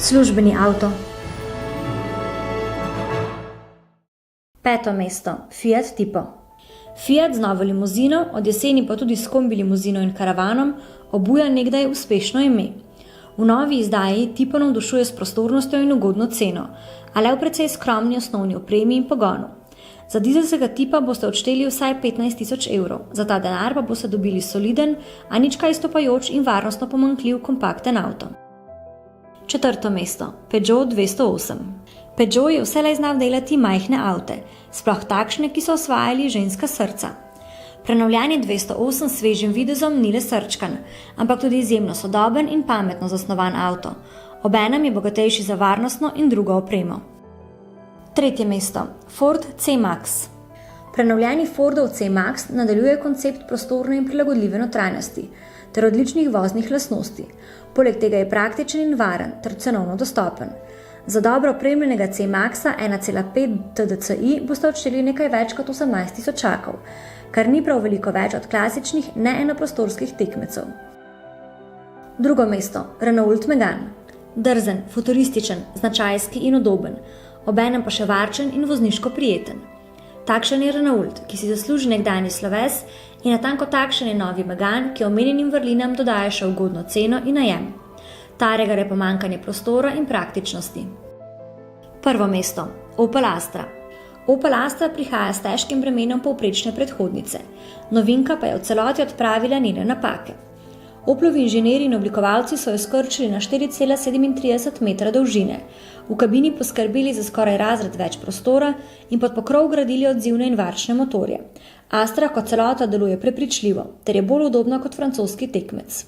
Službeni avto. 5. mesto. Fiat Tipo. Fiat z novo limuzino, od jeseni pa tudi s kombi limuzino in karavanom, obuja nekdaj uspešno ime. V novi izdaji Tipo navdušuje s prostornostjo in ugodno ceno, a le v precej skromni osnovni opremi in pogonu. Za dizelskega Tipa boste odšteli vsaj 15 000 evrov, za ta denar pa boste dobili soliden, a nič kaj izstopajoč in varnostno pomanjkljiv kompakten avto. 4. mesto. Peugeot 208. Peugeot je vselej znal delati majhne avte, sploh takšne, ki so osvajali ženska srca. Prenovljeni 208 s svežim videzom ni le srčkan, ampak tudi izjemno sodoben in pametno zasnovan avto. Obenem je bogatejši za varnostno in drugo opremo. 3. mesto. Ford C-Max. Prenovljeni Fordov C-Max nadaljuje koncept prostorne in prilagodljive notranjosti ter odličnih voznih lastnosti. Poleg tega je praktičen in varen ter cenovno dostopen. Za dobro opremljenega C-Maxa 1,5 TDCi boste odšteli nekaj več kot 18 000, kar ni prav veliko več od klasičnih neenoprostorskih tekmecev. 2. mesto. Renault Megane. Drzen, futurističen, značajski in udoben, obenem pa še varčen in vozniško prijeten. Takšen je Renault, ki si zasluži nekdanji sloves, in natanko takšen je novi Megane, ki omenjenim vrlinam dodaja še ugodno ceno in najem. Tarega je pomanjkanje prostora in praktičnosti. 1. mesto. Opel Astra. Opel Astra prihaja s težkim bremenom povprečne predhodnice, novinka pa je v celoti odpravila njene napake. Oplovi inženirji in oblikovalci so jo skrčili na 4,37 metra dolžine, v kabini poskrbeli za skoraj razred več prostora in pod pokrov gradili odzivne in varčne motorje. Astra kot celota deluje prepričljivo, ter je bolj udobna kot francoski tekmec.